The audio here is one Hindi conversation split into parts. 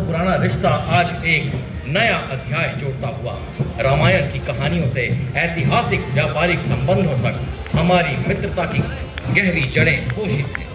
पुराना रिश्ता आज एक नया अध्याय जोड़ता हुआ रामायण की कहानियों से ऐतिहासिक व्यापारिक संबंधों तक हमारी मित्रता की गहरी जड़ें पोषित हैं।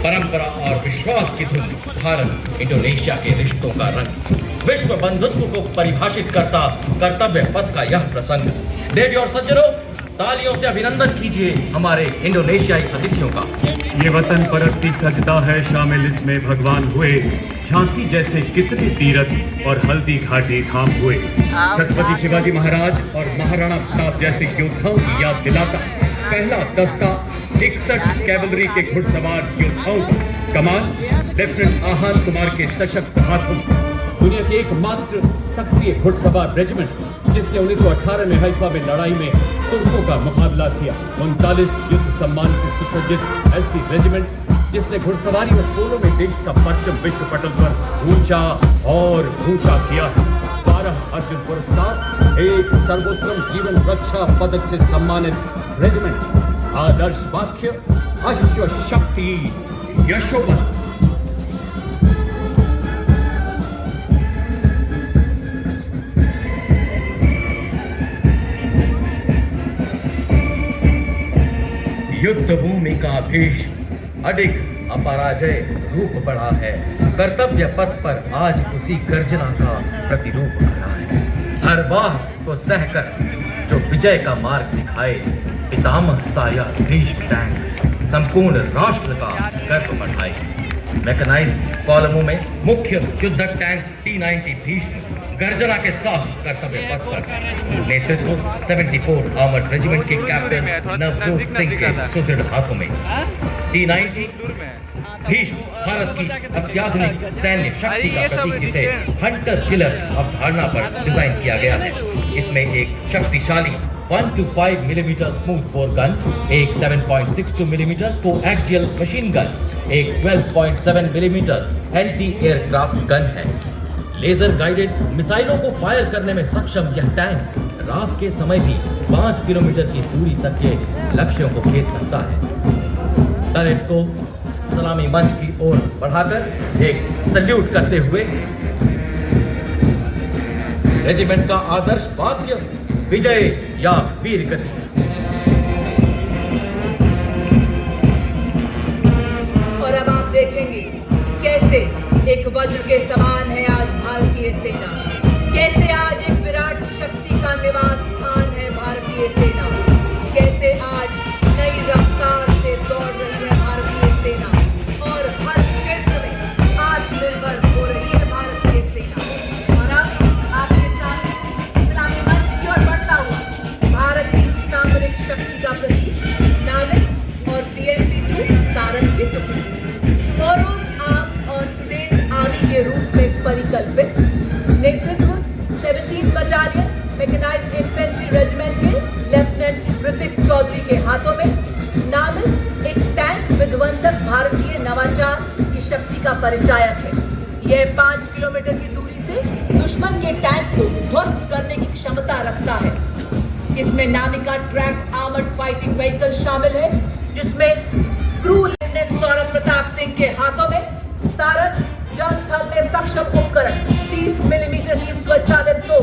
परंपरा और विश्वास की धुन भारत इंडोनेशिया के रिश्तों का रंग, विश्व बंधुत्व को परिभाषित करता कर्तव्य पथ का यह प्रसंग। देवी और सज्जनों, तालियों से अभिनंदन कीजिए हमारे इंडोनेशियाई अतिथियों का। ये वतन परत की सजदा है, शामिल इसमें भगवान हुए। झांसी जैसे कितने तीरथ और हल्दी घाटी धाम हुए। छत्रपति शिवाजी महाराज और महाराणा प्रताप जैसे योद्धाओं की याद दिलाता पहला दस्ता 61 कैवलरी के घुड़सवार योद्धाओं का कमान लेफ्टिनेंट आहान कुमार के सशक्त हाथों। दुनिया की एकमात्र सक्रिय घुड़सवार रेजिमेंट जिसने 1918 में हैफा में लड़ाई में तुर्कों का मुकाबला किया। 39 युद्ध सम्मान से सुसज्जित ऐसी रेजिमेंट जिसने घुड़सवारी और पोलो में देश का परचम विश्व पटल पर ऊंचा और ऊंचा किया है। 12 अर्जुन पुरस्कार, एक सर्वोत्तम जीवन रक्षा पदक से सम्मानित रेजिमेंट। आदर्श वाक्य अश्व शक्ति यशोबल। युद्ध भूमि का देश अडिग अपराजय रूप बढ़ा है। कर्तव्य पथ पर आज उसी गर्जना का प्रतिरूप खड़ा है। हर बाह को सहकर जो विजय का मार्ग दिखाए, पितामह साया ग्रीष्म टैंक संपूर्ण राष्ट्र का गर्व बढ़ाए। मैकेनाइज्ड कॉलमों में मुख्य युद्धक टैंक T-90 भीष्म गर्जना के साथ कर्तव्य पथ पर। नेतृत्व 74 आर्मर्ड रेजिमेंट के कैप्टन नवजोत सिंह के सुदृढ़ हाथों में। T-90 भीष्म भारत की अत्याधुनिक सैन्य शक्ति का प्रतीक, जिसे हंटर किलर अवधारणा पर डिजाइन किया गया है। इसमें एक शक्तिशाली 125 मिलीमीटर स्मूथ बोर गन, एक 7.62 मिलीमीटर कोएक्सियल मशीन गन, एक 12.7 मिलीमीटर एंटी एयरक्राफ्ट गन है। लेजर गाइडेड मिसाइलों को फायर करने में सक्षम यह टैंक रात के समय भी 5 किलोमीटर की दूरी तक के लक्ष्यों को भेद सकता है। टर्रेट को सलामी मंच की ओर बढ़ाकर एक सल्यूट करते हुए रेजिमेंट का आदर्श वाक्य विजय या वीर गति। और अब आप देखेंगे कैसे एक वज्र के समान है आज भारतीय सेना, कैसे आज एक विराट शक्ति का निवास स्थान है भारतीय सेना, कैसे आज नई रफ्तार से दौड़ रही है भारतीय सेना और हर क्षेत्र में आत्मनिर्भर हो रही है भारतीय सेना। और अब आपके सामने इस्लामी मंच की ओर बढ़ता हुआ भारत की सामरिक शक्ति का प्रतीक नाविक और TNT-2 सारंग की टुकड़ी और के रूप में परिकल्पित। नेतृत्व 17 बटालियन मैकेनाइज्ड इन्फेंट्री रेजिमेंट के लेफ्टिनेंट ऋतिक चौधरी के हाथों में। नामित एक टैंक विध्वंसक भारतीय नवाचार की शक्ति का परिचायक है। यह 5 किलोमीटर की दूरी से दुश्मन के टैंक को ध्वस्त करने की क्षमता रखता है। इसमें नामिका ट्रैक आर्मर्ड फाइटिंग व्हीकल शामिल है, जिसमें क्रू लेफ्टिनेंट सौरभ प्रताप सिंह के हाथों में सारंग जलस्थल में सक्षम उपकरण, 30 मिलीमीटर की स्वचालित तो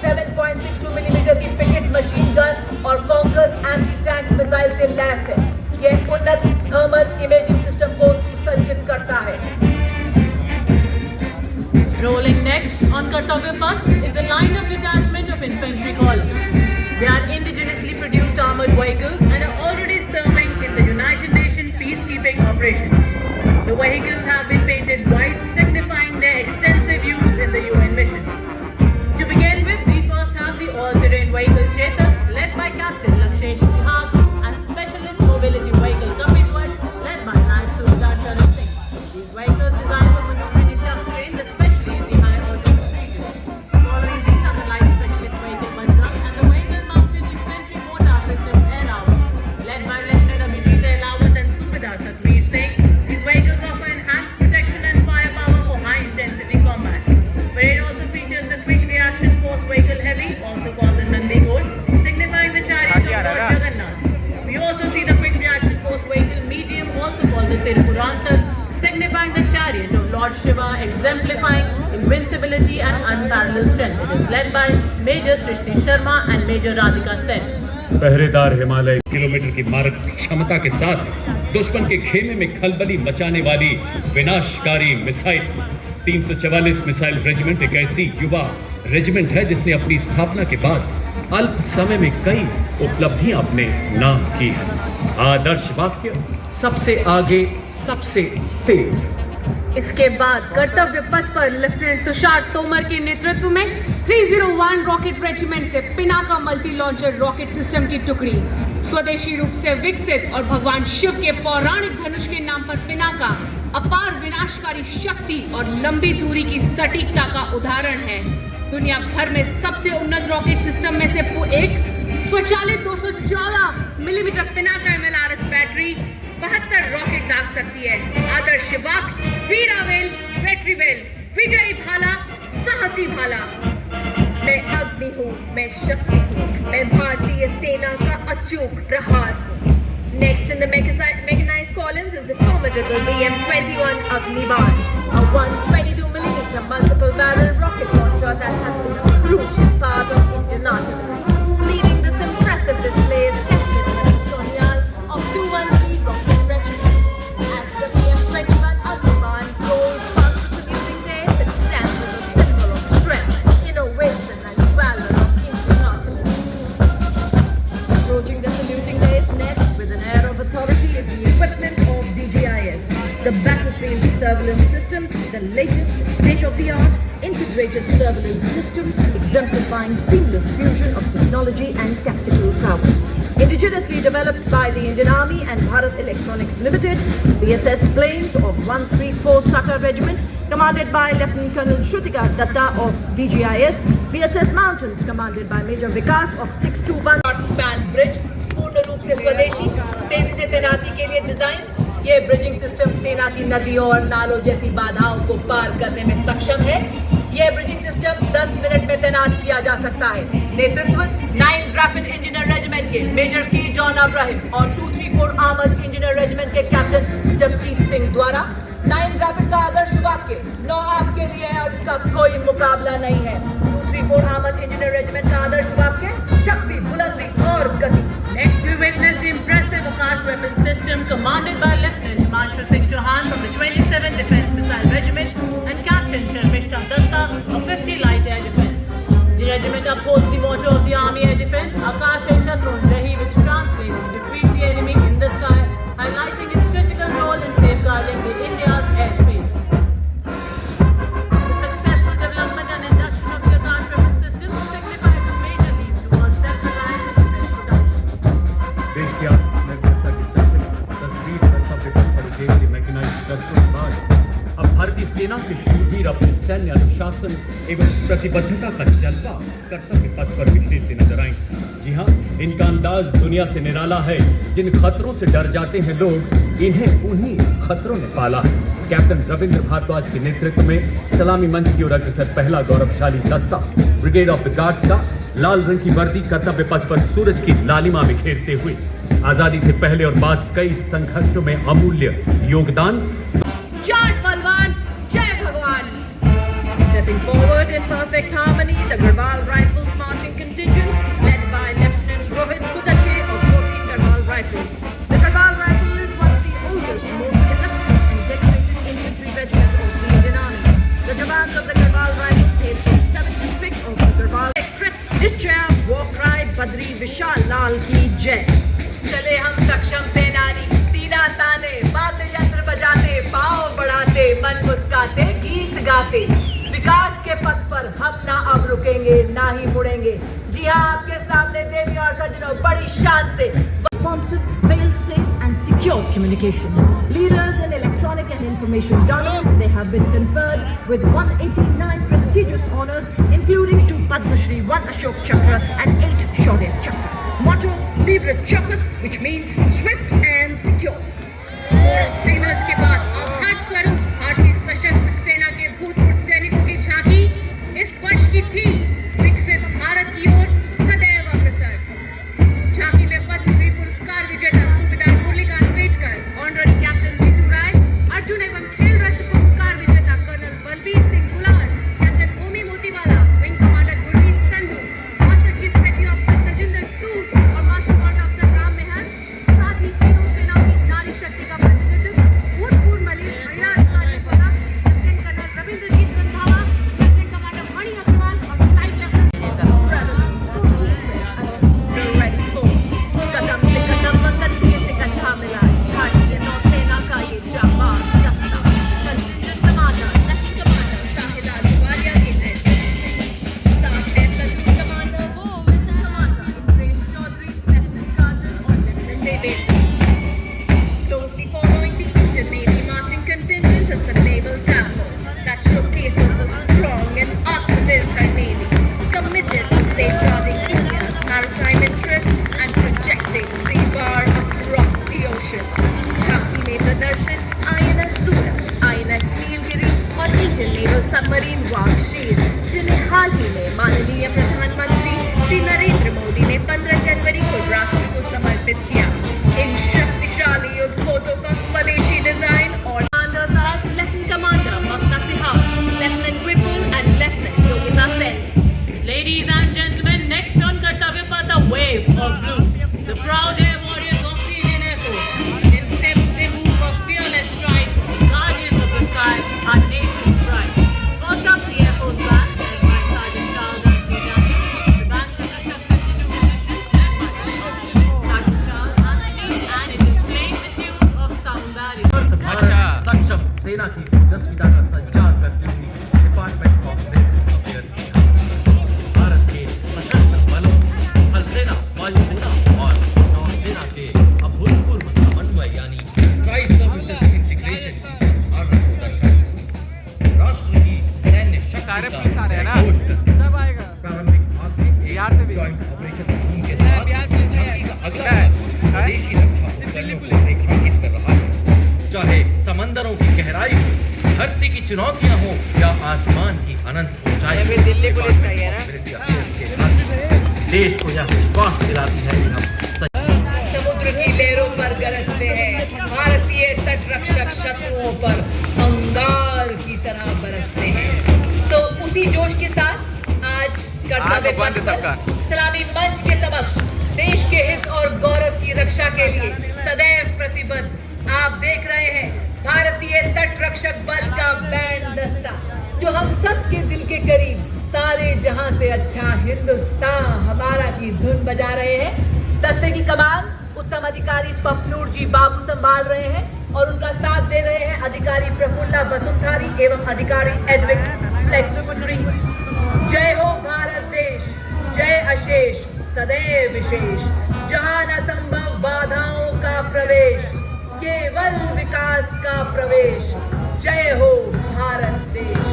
7.62 मिलीमीटर की पिकेट मशीन गन और कॉन्कर्स एंटी टैंक मिसाइल से लैस है। यह उन्नत थर्मल इमेजिंग सिस्टम को सुसज्जित करता है। Rolling next on Kartavya Path is the line of detachment of infantry columns. They are indigenously produced armored vehicles and are already serving in the United Nations peacekeeping operations. The vehicles have been painted white, signifying their extensive use in the UN mission. To begin with, we first have the all-terrain vehicle Chetak, led by Captain Lakshesh Nihag, and Specialist Mobility Vehicle Kapitwat, led by Naik Suraj Charan Singh. These vehicles designed for maneuvering in tough terrain, especially in the high altitude regions. Following these are the light specialist vehicle Bajrang and the vehicle-mounted infantry mortar system Air Rawat, led by Lieutenant Abhijit Air Rawat and Subedar Satveer Singh. These vehicles offer enhanced invincibility and unparalleled strength. It is led by Major Srishti Sharma and Major Radhika Sen. पहरेदार हिमालय किलोमीटर की मारक क्षमता के साथ दुश्मन के खेमे में खलबली मचाने वाली विनाशकारी मिसाइल 344 मिसाइल रेजिमेंट एक ऐसी युवा रेजिमेंट है जिसने अपनी स्थापना के बाद अल्प समय में कई उपलब्धियां अपने नाम की हैं। आदर्श वाक्य सबसे आगे सबसे तेज। इसके बाद कर्तव्य पथ पर लेफ्टिनेंट तुषार तोमर के नेतृत्व में 301 रॉकेट रेजिमेंट से Pinaka multi launcher rocket system की टुकड़ी स्वदेशी रूप से विकसित और भगवान शिव के पौराणिक धनुष के नाम पर पिनाका अपार विनाशकारी शक्ति और लंबी दूरी की सटीकता का उदाहरण है। दुनिया भर में सबसे उन्नत रॉकेट सिस्टम में से एक स्वचालित 214 millimetre Pinaka MLRS battery 72 rocket दाग सकती है। आदर्श वाक्य वीरावेल वेट्रीवेल विजयी भाला साहसी भाला। मैं अग्नि हूँ, मैं शक्ति हूँ, मैं भारतीय सेना का अचूक प्रहार हूँ। Next in the mechanized columns is the formidable BM-21 Agnibaar, a 122mm multiple barrel rocket launcher that has been a crucial part of Indian artillery. Leading this impressive display is Captain Sonyal of 213 Rocket Regiment. As the BM-21 Agnibaar rolls past the saluting dais, it stands as a symbol of strength, innovation and valor of Indian artillery. Approaching the saluting dais next with an air of authority is the equipment of DGIS, the battlefield surveillance system, the latest state-of-the-art integrated surveillance system exemplifying seamless fusion of technology and tactical prowess. Indigenously developed by the Indian Army and Bharat Electronics Limited, BSS planes of 134 Sata Regiment commanded by Lieutenant Colonel Shrutika Datta of DGIS, BSS Mountains commanded by Major Vikas of 621 span bridge पूर्ण रूप से स्वदेशी तेजी से तैनाती के लिए डिजाइन। ये ब्रिजिंग सिस्टम सेना की नदियों और नालों जैसी बाधाओं को पार करने में सक्षम है। ये ब्रिजिंग सिस्टम 10 मिनट में तैनात किया जा सकता है। नेतृत्व 9 रैपिड इंजीनियर रेजिमेंट के मेजर के जॉन अब्राहिम और 234 आर्मर्ड इंजीनियर रेजिमेंट के कैप्टन जगजीत सिंह द्वारा 9 रैपिड का आदर्श वाक्य 9 आपके लिए है और इसका कोई मुकाबला नहीं है। 234 आर्मर्ड इंजीनियर रेजिमेंट का आदर्श वाक्य शक्ति, बुलंदी और गति। Next, we witness the impressive Akash weapon system commanded by Lieutenant Himanshu Singh Chauhan from the 27th Defence Missile Regiment and Captain Sharmishta Datta of 50 Light Air Defence. The regiment upholds the motto of the Army Air Defence, Akash Hai Shatrun Rahi, which translates to defeat the enemy in the sky, highlighting its critical role in safeguarding the India's airspace. The successful development and induction of the Akash weapon system signifies a major leap towards self-reliance in defence production. देश की आत्मनिर्भरता की तस्वीर कर्तव्य पथ पर उकेरती मैकेनाइज्ड दस्तों के बाद अब भारतीय सेना के शूरवीर अपने सैन्य अनुशासन एवं प्रतिबद्धता का जलवा कर्तव्य पथ पर बिखरते नजर आए। जी हाँ, इनका अंदाज दुनिया से निराला है। जिन खतरों से डर जाते हैं लोग, इन्हें उन्हीं खतरों ने पाला है। कैप्टन रविंद्र भारद्वाज के नेतृत्व में सलामी मंच की ओर अग्रसर पहला गौरवशाली दस्ता ब्रिगेड ऑफ द गार्ड्स का लाल रंग की वर्दी कर्तव्य पथ पर सूरज की लालिमा बिखेरते हुए आजादी से पहले और बाद कई संघर्षों में अमूल्य योगदान। जय बलवान, जय भगवान। Stepping forward in perfect harmony, the Garhwal Rifles marching contingent led by Lieutenant Rohit Kudache of 14th Garhwal Rifles. The Garhwal Rifle is one of the oldest, most illustrious and decorated infantry regiments of the Indian Army. The jawans of the Garhwal Rifles hail from 7th pick of the Garhwal. Nischaya war cry Badri Vishal Lal ki jai. चले हम सक्षम सेनानी, सीना ताने, वाद्य यंत्र बजाते, पाँव बढ़ाते, मन मुस्काते, गीत गाते। विकास के पथ पर हम ना अब रुकेंगे, ना ही मुड़ेंगे। जी हाँ, आपके सामने देवी और सज्जनों बड़ी शान से responsive, fail-safe and secure communication. Leaders in electronic and information domains, they have been conferred with 189 prestigious honors, including 2 Padma Shri, 1 Ashok Chakra and 8 Shaurya Chakra. Motto, Livret Chakras, which means swift and secure. Famous के बाद अवघात स्वरूप भारतीय सशस्त्र सेना के भूतपूर्व सैनिकों की झांकी इस वर्ष की थी विकसित भारत की ओर सदैव अग्रसर। झांकी में पद्म श्री पुरस्कार विजेता सूबेदार मुरलीकांत पेटकर, ऑनररी कैप्टन नीतू राय, अर्जुन एवं खेल रत्न पुरस्कार विजेता कर्नल बलबीर सिंह गुलाल, युवा शेर, जिन्हें हाल ही में माननीय प्रधानमंत्री श्री नरेंद्र मोदी ने 15 जनवरी को राष्ट्र को समर्पित किया। इन शक्तिशाली युद्धपोतों का स्वदेशी डिजाइन और lieutenant commander Mamta Sihag, lieutenant Vipul and lieutenant Yogita Sen. Ladies and gentlemen, next on Kartavya Path, a wave of blue. The proud air warriors of the Indian Air Force. In steps they move a fearless stride. Guardians of the sky, our nation's pride. First up, the Air Force Band, led by Sergeant Charles Anthony. The band was constructed to mission led by Sergeant Charles Anthony, and it is playing the tune of Soundari. Bharat सक्षम सेना की तेजस्विता का संचार करती हुई डिपार्टमेंट ऑफ सिविल अफेयर्स की भारत के सशस्त्र बलों, थल सेना, वायु सेना और नौसेना के अभूतपूर्व समन्वय यानी ट्राइसर्विसेज इंटीग्रेशन की अवधारणा को दर्शाती है। राष्ट्र की सैन्य शक्ति का प्रारंभिक भाग में जॉइंट ऑपरेशन टीम के साथ शक्ति का अगला स्वदेशी रक्षा उपकरणों को रेखांकित कर रहा है। चाहे समंदरों की गहराई हो, धरती की चुनौतियां हो या आसमान की अनंत ऊंचाई, दिल्ली पुलिस का ही है ना। देश को यह विश्वास दिलाती है कि हम समुद्र की लहरों पर गरजते हैं, भारतीय तट रक्षक शत्रुओं पर अंगार की तरह बरसते हैं। तो उसी जोश के साथ आज कर्तव्य पथ पर सलामी मंच के समक्ष देश के हित और गौरव की रक्षा के लिए सदैव प्रतिबद्ध आप देख रहे हैं भारतीय तट रक्षक बल का बैंड दस्ता, जो हम सब के दिल के करीब सारे जहां से अच्छा हिंदुस्तान हमारा की धुन बजा रहे हैं। दस्ते की कमान उत्तम अधिकारी पफनूर जी बाबू संभाल रहे हैं और उनका साथ दे रहे हैं अधिकारी प्रफुल्ला बसुमतारी एवं अधिकारी एडविन फ्लेक्सरी। जय हो भारत देश, जय अशेष सदैव विशेष, जहां न संभव बाधाओं का प्रवेश, केवल विकास का प्रवेश। जय हो भारत देश।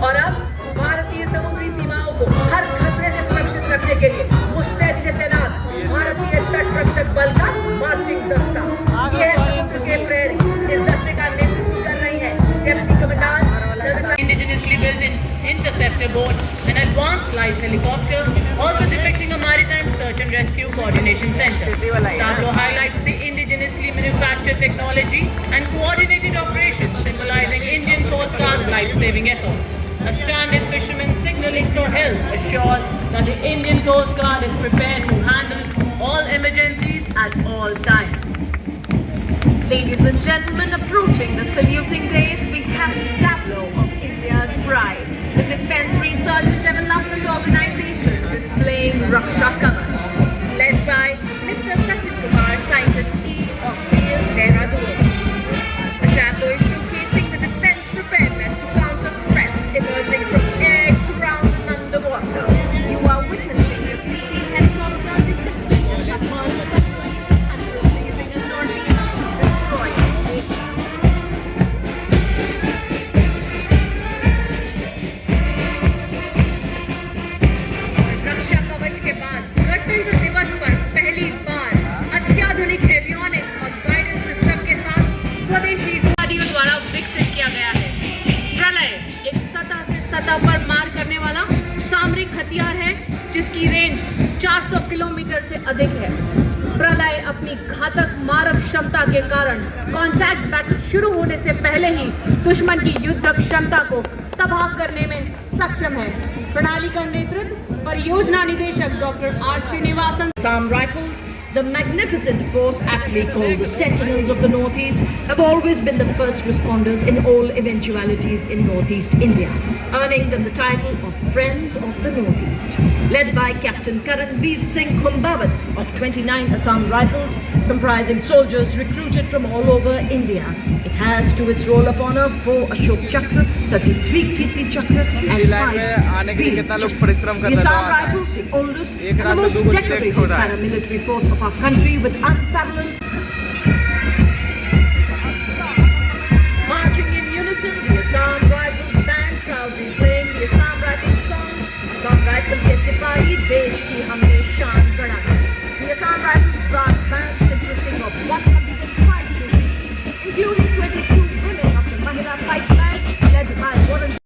और अब भारतीय समुद्री सीमाओं को हर खतरे से सुरक्षित रखने के लिए मुस्तैदी से तैनात भारतीय तट रक्षक बल का मार्चिंग दस्ता, यह समुद्र के प्रहरी इस दस्ते का नेतृत्व कर रही है deputy commandant Indigenously built interceptor boat, an advanced light helicopter, also depicting a maritime search and rescue coordination center. Tableau highlights the indigenously manufactured technology and coordinated operations, symbolizing Indian Coast Guard's life-saving efforts. A stranded fisherman signaling for help assures that the Indian Coast Guard is prepared to handle all emergencies at all times. Ladies and gentlemen, approaching the saluting days, we have the tableau of India's pride, the Defence Research and Development Organization displaying Raksha Kavach, led by Mr. Sachin Kumar, Scientist E of PL Dehradun. The tableau is showcasing the defence preparedness to counter threats emerging from air, ground and underwater. You are witnessing the fleeting helicopter detecting the submerged and receiving a northeast destroyer. रक्षा कवच के बाद गणतंत्र दिवस पर पहली बार अत्याधुनिक एवियोनिक्स और गाइडेंस सिस्टम के साथ स्वदेशी वादियों द्वारा विकसित किया गया है। प्रलय एक सतह से सतह पर मार करने वाला सामरिक हथियार है जिसकी रेंज 400 किलोमीटर से अधिक है। प्रलय अपनी घातक मारक क्षमता के कारण कॉन्टैक्ट बैटल शुरू होने से पहले ही दुश्मन की युद्ध क्षमता को तबाह करने में सक्षम है। प्रणाली का नेतृत्व परियोजना निदेशक doctor R Srinivasan. Assam Rifles, the magnificent force aptly called the Sentinels of the Northeast, have always been the first responders in all eventualities in Northeast India, earning them the title of Friends of the Northeast. Led by Captain Karanveer Singh Khumbavat of 29 Assam Rifles, comprising soldiers recruited from all over India. It has to its roll of honor 4 Ashok Chakra, 33 Kirti Chakras and 5 Veer Chakras. The Assam Rifles, the oldest and the most decorated paramilitary force of our country with unparalleled